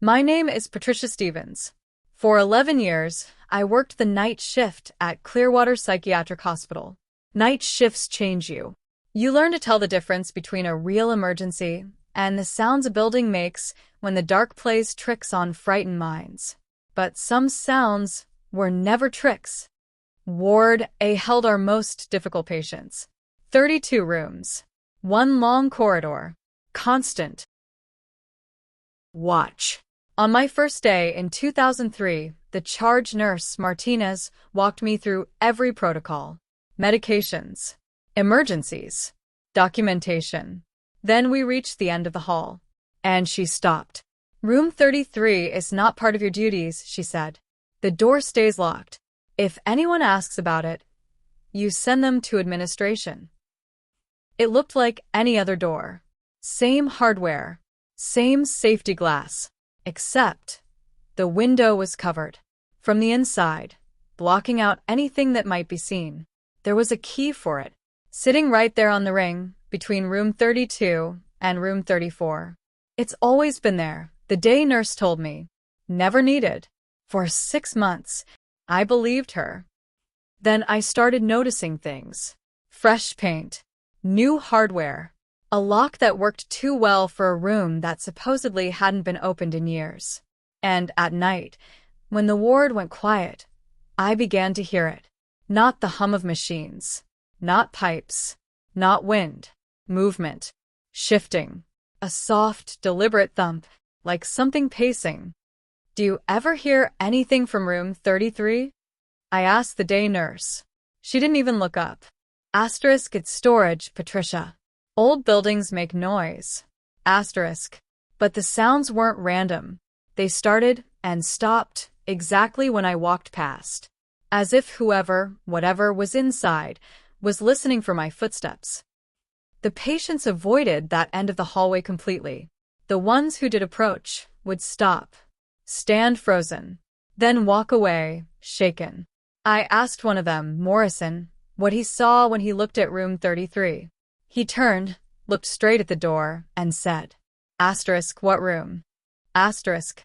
My name is Patricia Stevens. For 11 years, I worked the night shift at Clearwater Psychiatric Hospital. Night shifts change you. You learn to tell the difference between a real emergency and the sounds a building makes when the dark plays tricks on frightened minds. But some sounds were never tricks. Ward A held our most difficult patients. 32 rooms. One long corridor. Constant watch. On my first day in 2003, the charge nurse, Martinez, walked me through every protocol. Medications. Emergencies. Documentation. Then we reached the end of the hall. And she stopped. Room 33 is not part of your duties, she said. The door stays locked. If anyone asks about it, you send them to administration. It looked like any other door. Same hardware. Same safety glass. Except the window was covered. From the inside, blocking out anything that might be seen. There was a key for it, sitting right there on the ring, between room 32 and room 34. It's always been there, the day nurse told me. Never needed. For 6 months, I believed her. Then I started noticing things. Fresh paint. New hardware. A lock that worked too well for a room that supposedly hadn't been opened in years. And at night, when the ward went quiet, I began to hear it. Not the hum of machines. Not pipes. Not wind. Movement. Shifting. A soft, deliberate thump, like something pacing. Do you ever hear anything from room 33? I asked the day nurse. She didn't even look up. Asterisk, it's storage, Patricia. Old buildings make noise. Asterisk. But the sounds weren't random. They started and stopped exactly when I walked past. As if whoever, whatever was inside, was listening for my footsteps. The patients avoided that end of the hallway completely. The ones who did approach would stop, stand frozen, then walk away, shaken. I asked one of them, Morrison, what he saw when he looked at room 33. He turned, looked straight at the door, and said, Asterisk, what room? Asterisk.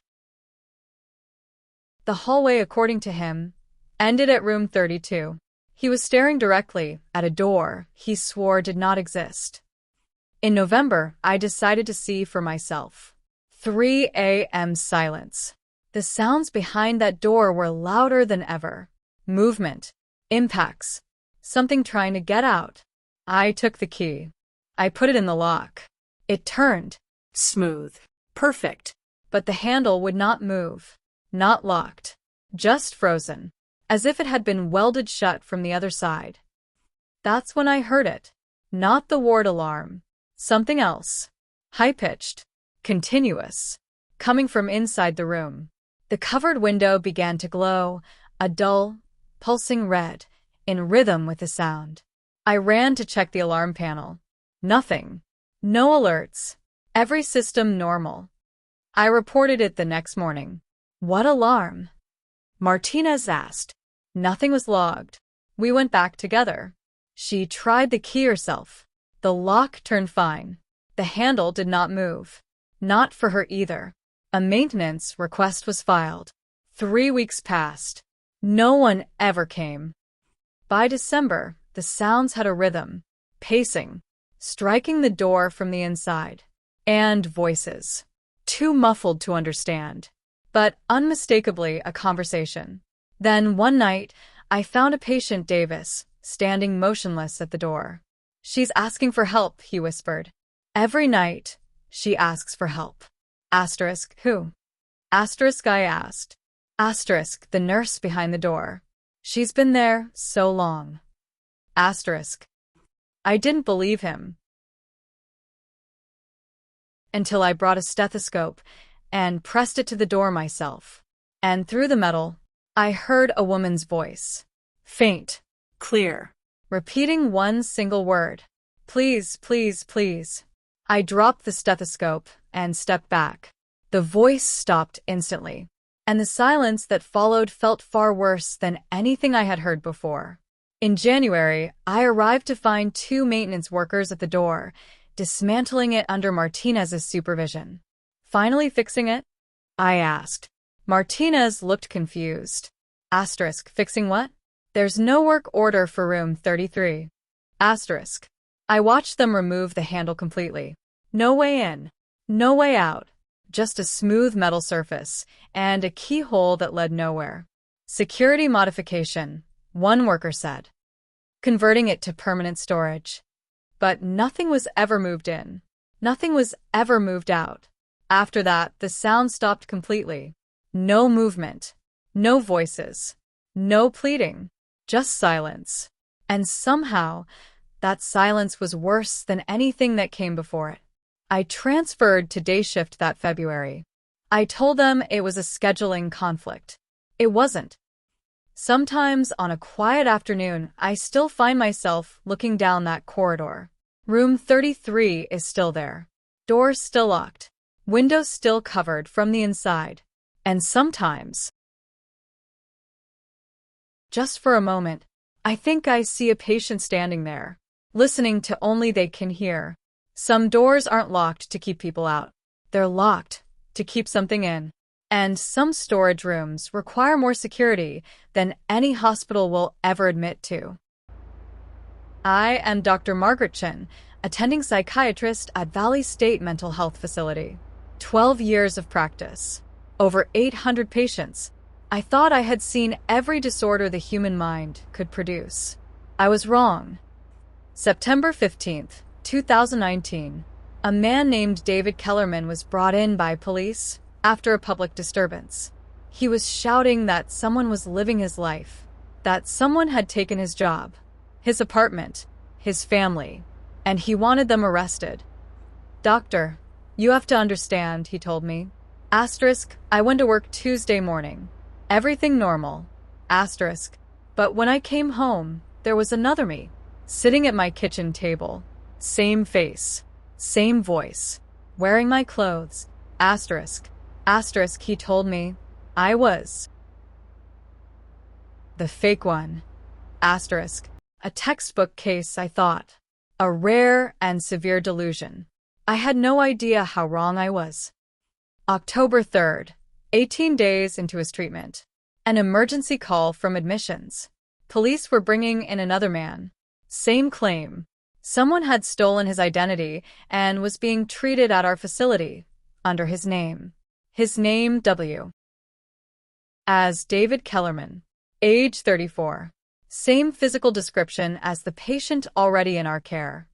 The hallway, according to him, ended at room 32. He was staring directly at a door he swore did not exist. In November, I decided to see for myself. 3 a.m. silence. The sounds behind that door were louder than ever. Movement. Impacts. Something trying to get out. I took the key. I put it in the lock. It turned. Smooth. Perfect. But the handle would not move. Not locked. Just frozen. As if it had been welded shut from the other side. That's when I heard it. Not the ward alarm. Something else. High-pitched. Continuous. Coming from inside the room. The covered window began to glow, a dull, pulsing red, in rhythm with the sound. I ran to check the alarm panel. Nothing. No alerts. Every system normal. I reported it the next morning. What alarm? Martinez asked. Nothing was logged. We went back together. She tried the key herself. The lock turned fine. The handle did not move. Not for her either. A maintenance request was filed. 3 weeks passed. No one ever came. By December, the sounds had a rhythm, pacing, striking the door from the inside. And voices. Too muffled to understand, but unmistakably a conversation. Then one night, I found a patient, Davis, standing motionless at the door. She's asking for help, he whispered. Every night, she asks for help. Asterisk, who? Asterisk, I asked. Asterisk, the nurse behind the door. She's been there so long. Asterisk. I didn't believe him. Until I brought a stethoscope and pressed it to the door myself. And through the metal, I heard a woman's voice. Faint. Clear. Repeating one single word. Please, please, please. I dropped the stethoscope and stepped back. The voice stopped instantly, and the silence that followed felt far worse than anything I had heard before. In January, I arrived to find 2 maintenance workers at the door, dismantling it under Martinez's supervision. Finally fixing it? I asked. Martinez looked confused. Asterisk, fixing what? There's no work order for room 33. Asterisk. I watched them remove the handle completely. No way in. No way out. Just a smooth metal surface, and a keyhole that led nowhere. Security modification, one worker said. Converting it to permanent storage. But nothing was ever moved in. Nothing was ever moved out. After that, the sound stopped completely. No movement. No voices. No pleading. Just silence. And somehow, that silence was worse than anything that came before it. I transferred to day shift that February. I told them it was a scheduling conflict. It wasn't. Sometimes on a quiet afternoon, I still find myself looking down that corridor. Room 33 is still there. Doors still locked. Windows still covered from the inside. And sometimes, just for a moment, I think I see a patient standing there, listening to only they can hear. Some doors aren't locked to keep people out. They're locked to keep something in. And some storage rooms require more security than any hospital will ever admit to. I am Dr. Margaret Chin, attending psychiatrist at Valley State Mental Health Facility. 12 years of practice. Over 800 patients. I thought I had seen every disorder the human mind could produce. I was wrong. September 15th, 2019. A man named David Kellerman was brought in by police after a public disturbance. He was shouting that someone was living his life, that someone had taken his job, his apartment, his family, and he wanted them arrested. Doctor, you have to understand, he told me. Asterisk, I went to work Tuesday morning. Everything normal. Asterisk. But when I came home, there was another me, sitting at my kitchen table. Same face. Same voice. Wearing my clothes. Asterisk. Asterisk, he told me. I was the fake one. Asterisk. A textbook case, I thought. A rare and severe delusion. I had no idea how wrong I was. October 3rd, 18 days into his treatment. An emergency call from admissions. Police were bringing in another man. Same claim. Someone had stolen his identity and was being treated at our facility under his name. His name W. As David Kellerman. Age 34. Same physical description as the patient already in our care.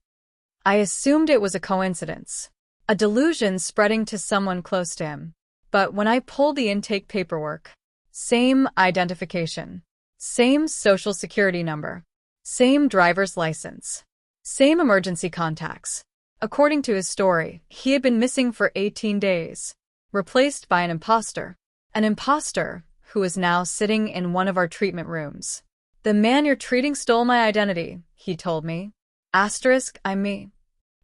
I assumed it was a coincidence, a delusion spreading to someone close to him. But when I pulled the intake paperwork, same identification, same social security number, same driver's license, same emergency contacts. According to his story, he had been missing for 18 days, replaced by an imposter who is now sitting in one of our treatment rooms. The man you're treating stole my identity, he told me. Asterisk, I'm me.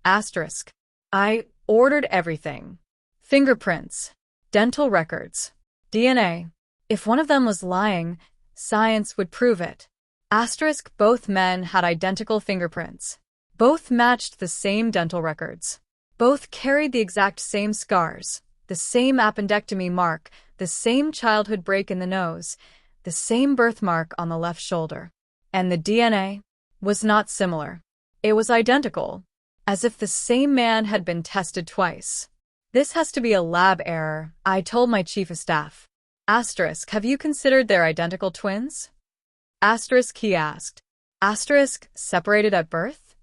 Asterisk. I ordered everything. Fingerprints, dental records, DNA. If one of them was lying, science would prove it. Asterisk, both men had identical fingerprints. Both matched the same dental records. Both carried the exact same scars, the same appendectomy mark, the same childhood break in the nose, the same birthmark on the left shoulder. And the DNA was not similar. It was identical, as if the same man had been tested twice. This has to be a lab error, I told my chief of staff. Asterisk, have you considered they're identical twins? Asterisk, he asked. Asterisk, separated at birth?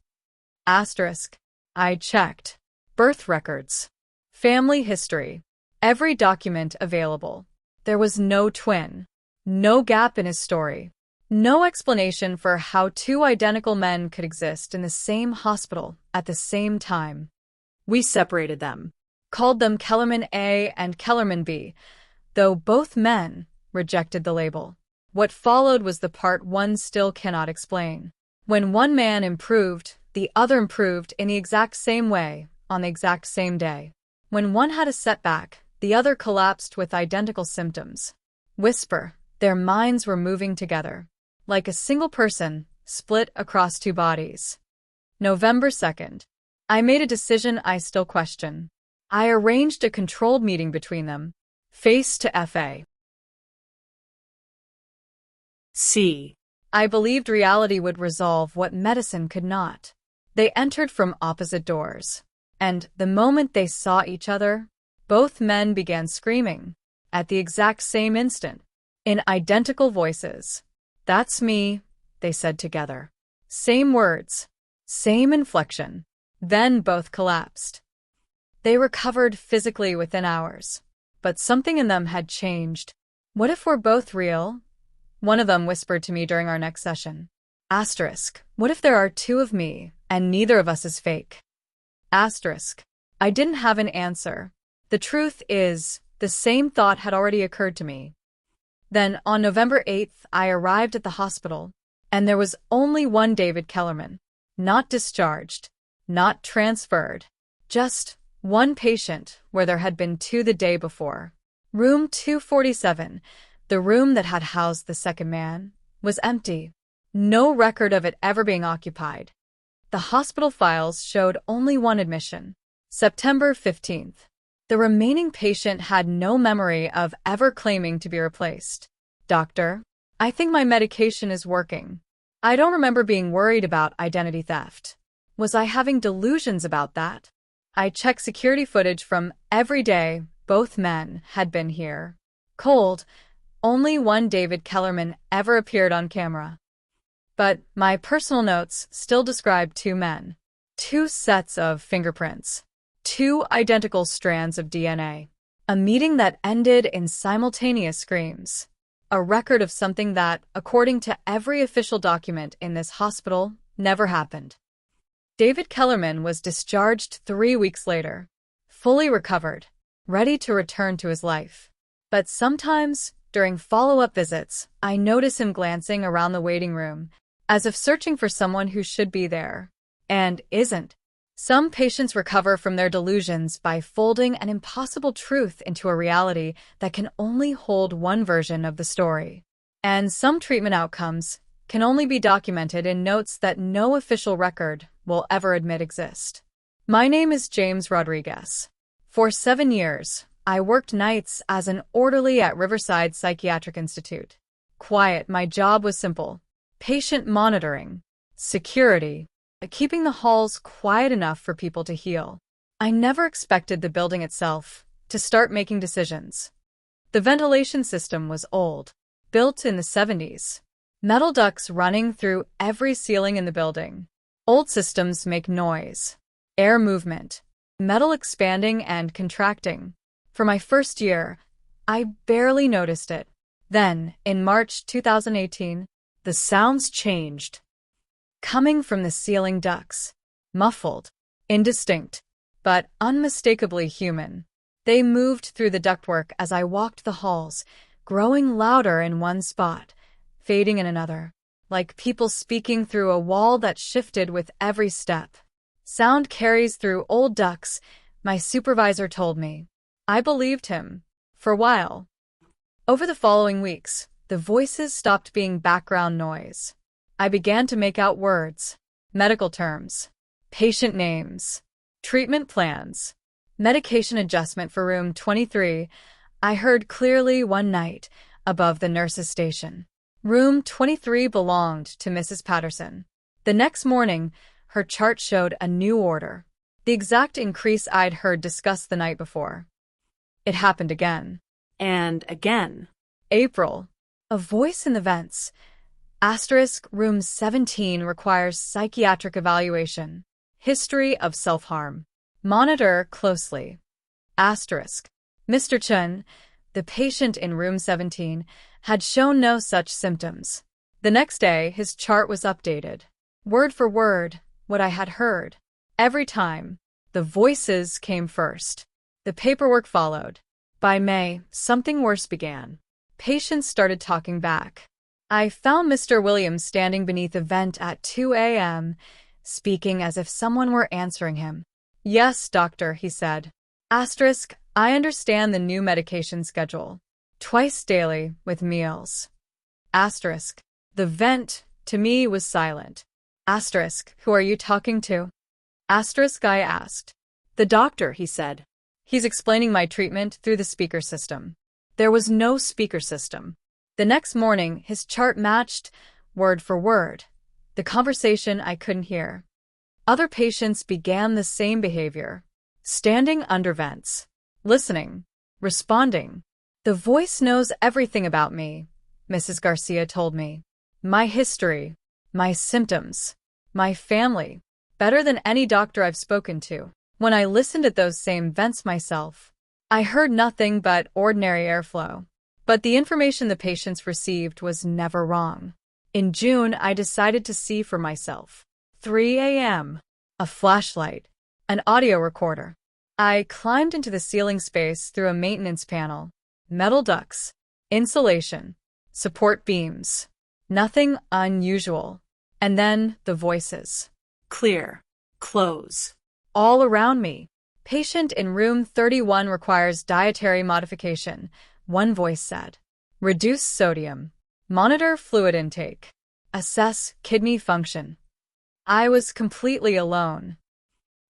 Asterisk, I checked. Birth records. Family history. Every document available. There was no twin. No gap in his story. No explanation for how two identical men could exist in the same hospital at the same time. We separated them, called them Kellerman A and Kellerman B, though both men rejected the label. What followed was the part one still cannot explain. When one man improved, the other improved in the exact same way, on the exact same day. When one had a setback, the other collapsed with identical symptoms. Whisper, their minds were moving together, like a single person, split across two bodies. November 2nd. I made a decision I still question. I arranged a controlled meeting between them. Face to FA. C. I believed reality would resolve what medicine could not. They entered from opposite doors, and the moment they saw each other, both men began screaming, at the exact same instant, in identical voices. "That's me," they said together. Same words, same inflection. Then both collapsed. They recovered physically within hours, but something in them had changed. "What if we're both real?" one of them whispered to me during our next session. Asterisk, what if there are two of me, and neither of us is fake? Asterisk. I didn't have an answer. The truth is, the same thought had already occurred to me. Then, on November 8th, I arrived at the hospital, and there was only one David Kellerman. Not discharged, not transferred, just one patient where there had been two the day before. Room 247, the room that had housed the second man, was empty. No record of it ever being occupied. The hospital files showed only one admission, September 15th. The remaining patient had no memory of ever claiming to be replaced. "Doctor, I think my medication is working. I don't remember being worried about identity theft. Was I having delusions about that?" I checked security footage from every day both men had been here. Cold, only one David Kellerman ever appeared on camera. But my personal notes still describe two men, two sets of fingerprints, two identical strands of DNA, a meeting that ended in simultaneous screams, a record of something that, according to every official document in this hospital, never happened. David Kellerman was discharged 3 weeks later, fully recovered, ready to return to his life. But sometimes, during follow-up visits, I notice him glancing around the waiting room, as if searching for someone who should be there, and isn't. Some patients recover from their delusions by folding an impossible truth into a reality that can only hold one version of the story. And some treatment outcomes can only be documented in notes that no official record will ever admit exist. My name is James Rodriguez. For 7 years, I worked nights as an orderly at Riverside Psychiatric Institute. Quiet, my job was simple. Patient monitoring, security, keeping the halls quiet enough for people to heal. I never expected the building itself to start making decisions. The ventilation system was old, built in the 70s. Metal ducts running through every ceiling in the building. Old systems make noise, air movement, metal expanding and contracting. For my first year, I barely noticed it. Then, in March 2018, the sounds changed. Coming from the ceiling ducts, muffled, indistinct, but unmistakably human. They moved through the ductwork as I walked the halls, growing louder in one spot, fading in another, like people speaking through a wall that shifted with every step. Sound carries through old ducts, my supervisor told me. I believed him, for a while. Over the following weeks, the voices stopped being background noise. I began to make out words, medical terms, patient names, treatment plans, medication adjustment for room 23. I heard clearly one night, above the nurse's station. Room 23 belonged to Mrs. Patterson. The next morning, her chart showed a new order, the exact increase I'd heard discussed the night before. It happened again. And again. April. A voice in the vents. Asterisk, room 17 requires psychiatric evaluation. History of self-harm. Monitor closely. Asterisk. Mr. Chun, the patient in room 17, had shown no such symptoms. The next day, his chart was updated. Word for word, what I had heard. Every time, the voices came first. The paperwork followed. By May, something worse began. Patients started talking back. I found Mr. Williams standing beneath a vent at 2 a.m., speaking as if someone were answering him. "Yes, doctor," he said. Asterisk, I understand the new medication schedule. Twice daily, with meals. Asterisk, the vent, to me, was silent. Asterisk, who are you talking to? Asterisk, I asked. The doctor, he said. He's explaining my treatment through the speaker system. There was no speaker system. The next morning, his chart matched, word for word, the conversation I couldn't hear. Other patients began the same behavior, standing under vents, listening, responding. The voice knows everything about me, Mrs. Garcia told me. My history, my symptoms, my family, better than any doctor I've spoken to. When I listened at those same vents myself, I heard nothing but ordinary airflow. But the information the patients received was never wrong. In June, I decided to see for myself. 3 a.m. A flashlight, an audio recorder. I climbed into the ceiling space through a maintenance panel. Metal ducts, insulation, support beams. Nothing unusual. And then the voices. Clear. Close. All around me. Patient in room 31 requires dietary modification, one voice said. Reduce sodium. Monitor fluid intake. Assess kidney function. I was completely alone.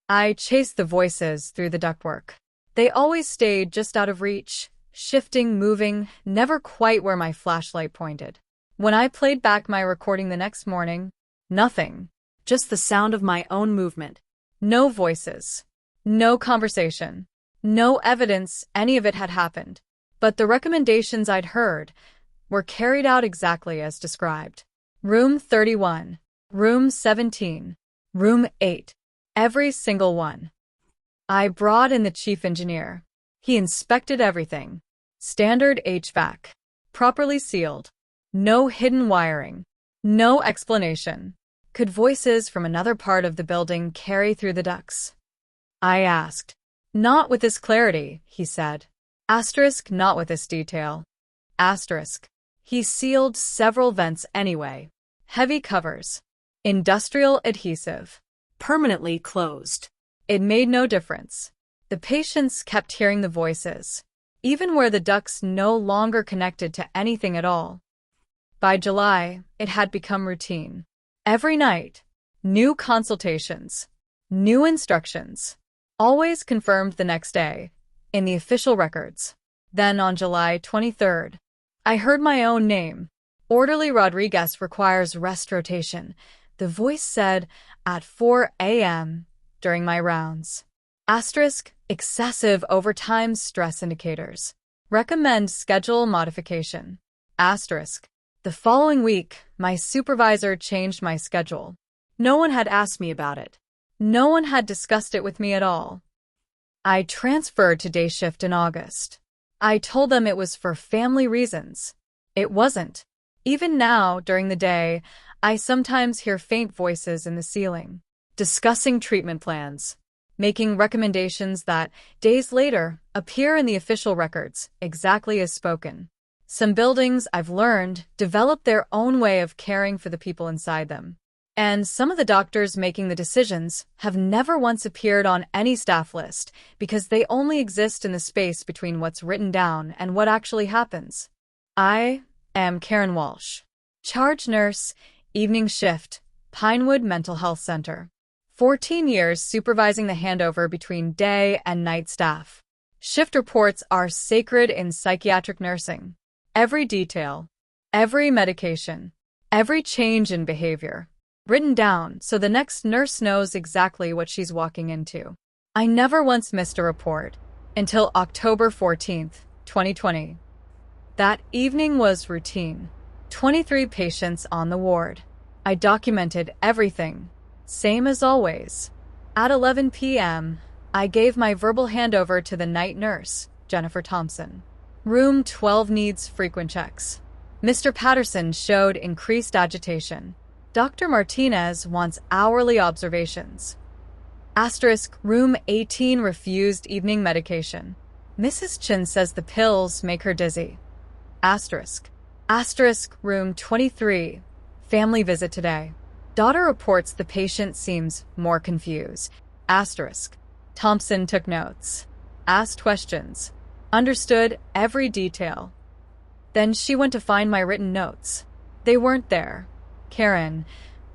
I chased the voices through the ductwork. They always stayed just out of reach, shifting, moving, never quite where my flashlight pointed. When I played back my recording the next morning, nothing. Just the sound of my own movement. No voices. No conversation. No evidence any of it had happened. But the recommendations I'd heard were carried out exactly as described. Room 31. Room 17. Room 8. Every single one. I brought in the chief engineer. He inspected everything. Standard HVAC. Properly sealed. No hidden wiring. No explanation. Could voices from another part of the building carry through the ducts? I asked. Not with this clarity, he said. Asterisk, not with this detail. Asterisk. He sealed several vents anyway. Heavy covers. Industrial adhesive. Permanently closed. It made no difference. The patients kept hearing the voices, even where the ducts no longer connected to anything at all. By July, it had become routine. Every night, new consultations, new instructions, always confirmed the next day, in the official records. Then on July 23rd, I heard my own name. Orderly Rodriguez requires rest rotation, the voice said at 4 a.m. during my rounds. Asterisk, excessive overtime stress indicators. Recommend schedule modification. Asterisk. The following week, my supervisor changed my schedule. No one had asked me about it. No one had discussed it with me at all. I transferred to day shift in August. I told them it was for family reasons. It wasn't. Even now, during the day, I sometimes hear faint voices in the ceiling, discussing treatment plans, making recommendations that, days later, appear in the official records, exactly as spoken. Some buildings, I've learned, develop their own way of caring for the people inside them. And some of the doctors making the decisions have never once appeared on any staff list because they only exist in the space between what's written down and what actually happens. I am Karen Walsh, charge nurse, evening shift, Pinewood Mental Health Center. 14 years supervising the handover between day and night staff. Shift reports are sacred in psychiatric nursing. Every detail, every medication, every change in behavior, written down so the next nurse knows exactly what she's walking into. I never once missed a report until October 14th, 2020. That evening was routine. 23 patients on the ward. I documented everything, same as always. At 11 p.m., I gave my verbal handover to the night nurse, Jennifer Thompson. Room 12 needs frequent checks. Mr. Patterson showed increased agitation. Dr. Martinez wants hourly observations. Asterisk, room 18 refused evening medication. Mrs. Chin says the pills make her dizzy. Asterisk. Asterisk, room 23. Family visit today. Daughter reports the patient seems more confused. Asterisk. Thompson took notes. Asked questions. Understood every detail. Then she went to find my written notes. They weren't there. Karen,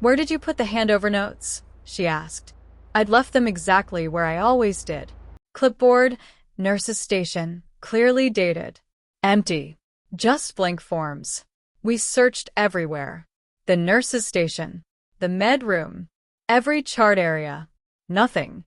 where did you put the handover notes? She asked. I'd left them exactly where I always did. Clipboard, nurse's station, clearly dated. Empty. Just blank forms. We searched everywhere. The nurse's station. The med room. Every chart area. Nothing.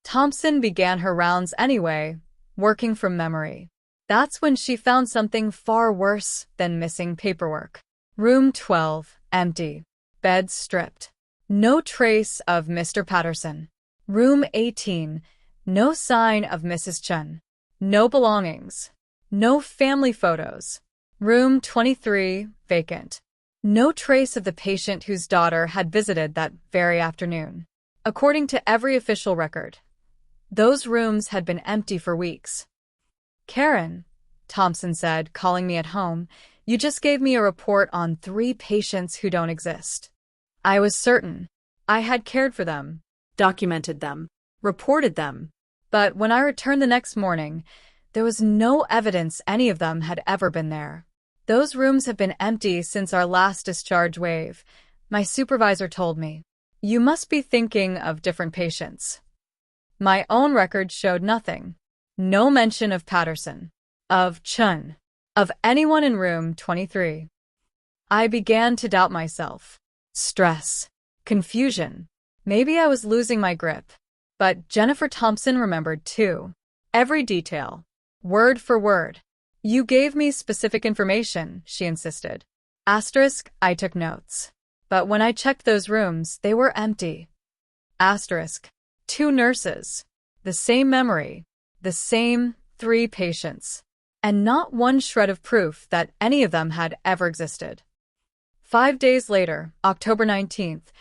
Thompson began her rounds anyway, working from memory. That's when she found something far worse than missing paperwork. Room 12, empty. Beds stripped. No trace of Mr. Patterson. Room 18, no sign of Mrs. Chun. No belongings. No family photos. Room 23, vacant. No trace of the patient whose daughter had visited that very afternoon. According to every official record, those rooms had been empty for weeks. Karen, Thompson said, calling me at home, you just gave me a report on 3 patients who don't exist. I was certain. I had cared for them, Documented them. Reported them. but when I returned the next morning, there was no evidence any of them had ever been there. Those rooms have been empty since our last discharge wave, my supervisor told me. You must be thinking of different patients. My own record showed nothing. No mention of Patterson, of Chun, of anyone in room 23. I began to doubt myself. Stress. Confusion. Maybe I was losing my grip. But Jennifer Thompson remembered too. Every detail. Word for word. You gave me specific information, she insisted. Asterisk, I took notes. But when I checked those rooms, they were empty. Asterisk. 2 nurses. The same memory. The same 3 patients. And not one shred of proof that any of them had ever existed. 5 days later, October 19th,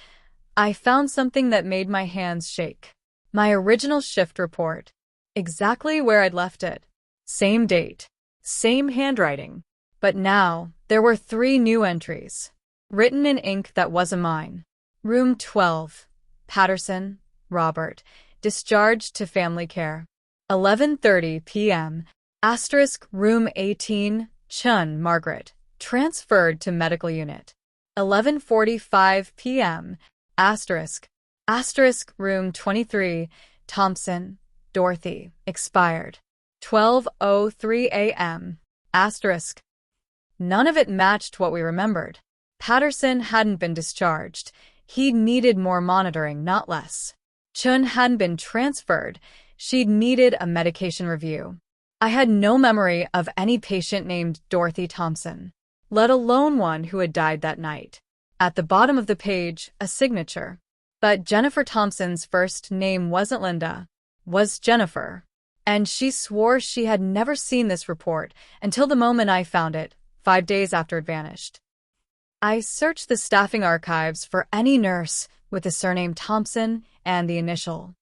I found something that made my hands shake. My original shift report. Exactly where I'd left it. Same date. Same handwriting. But now, there were 3 new entries. Written in ink that wasn't mine. Room 12. Patterson, Robert. Discharged to family care. 11:30 p.m. Asterisk room 18. Chun, Margaret. Transferred to medical unit. 11:45 p.m. Asterisk. Asterisk room 23. Thompson, Dorothy. Expired. 12:03 a.m. Asterisk. None of it matched what we remembered. Patterson hadn't been discharged. He needed more monitoring, not less. Chun hadn't been transferred. She'd needed a medication review. I had no memory of any patient named Dorothy Thompson, let alone one who had died that night. At the bottom of the page, a signature. But Jennifer Thompson's first name wasn't Linda, was Jennifer. And she swore she had never seen this report until the moment I found it, 5 days after it vanished. I searched the staffing archives for any nurse with the surname Thompson and the initial.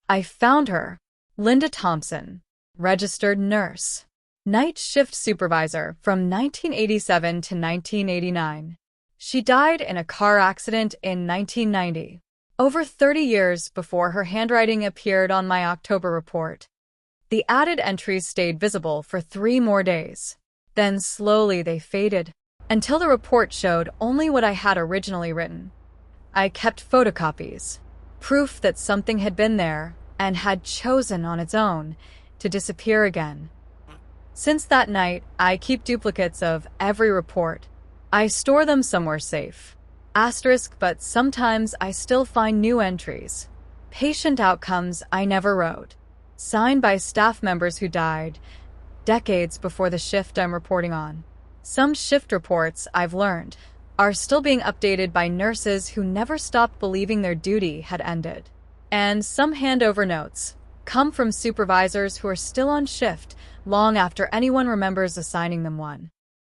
I found her, Linda Thompson, registered nurse, night shift supervisor from 1987 to 1989. She died in a car accident in 1990, over 30 years before her handwriting appeared on my October report. The added entries stayed visible for 3 more days. Then slowly they faded, until the report showed only what I had originally written. I kept photocopies, proof that something had been there and had chosen on its own to disappear again. Since that night, I keep duplicates of every report. I store them somewhere safe. Asterisk, but sometimes I still find new entries. Patient outcomes I never wrote. Signed by staff members who died decades before the shift I'm reporting on. Some shift reports, I've learned, are still being updated by nurses who never stopped believing their duty had ended. And some handover notes come from supervisors who are still on shift long after anyone remembers assigning them one.